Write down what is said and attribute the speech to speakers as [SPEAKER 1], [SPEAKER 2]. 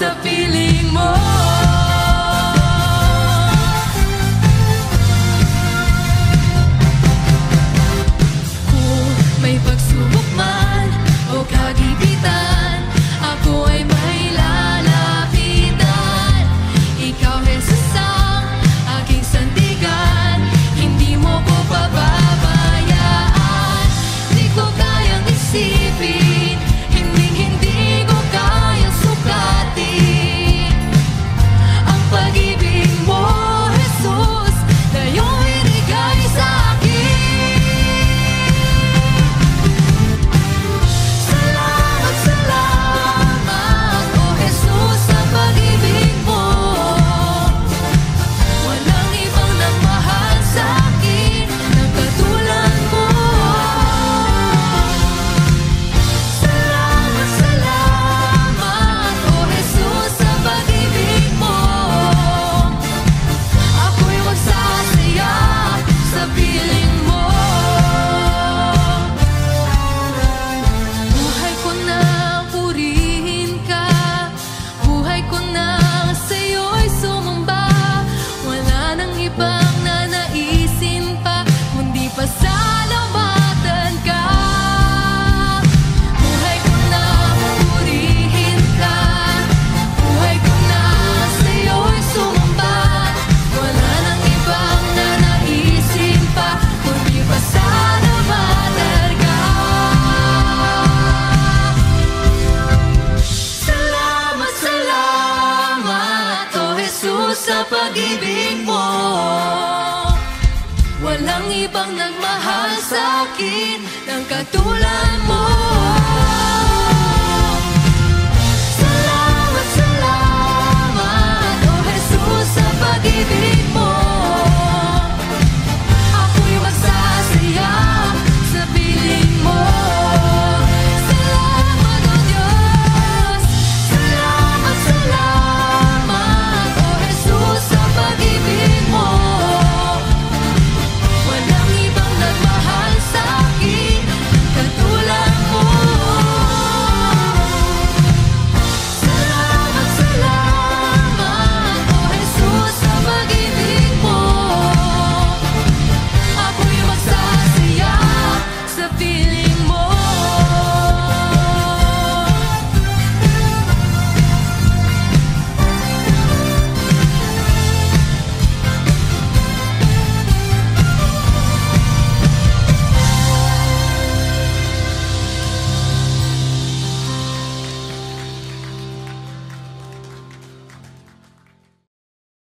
[SPEAKER 1] sa piling mo. Kung may pagsubok man o kagipitan, ako ay may lalapitan. Ikaw, Jesus, ang aking sandigan. Hindi mo ko pababayaan. Di ko kayang isipin, hindi ko kayang sukatin ang pag-ibig mo, Jesus, na iyong binigay sa akin. Salamat, salamat, oh Jesus, sa pag-ibig mo. Walang ibang nagmahal sa akin ng katulad mo. Salamat, salamat, oh Jesus, sa pag-ibig mo. Ako'y magsasaya sa piling mo. Buhay ko na purihin ka, buhay ko na sa'yo'y sumamba. Wala nang ibang nanaisin pa, kundi pasalamatan ka. Buhay ko na purihin ka, buhay ko na sa'yo'y sumamba. Wala nang ibang nanaisin pa, kundi pasalamatan ka. Salamat, salamat, oh Jesus, sa pag-ibig mo. Walang ibang nagmahal sa akin ng katulad mo.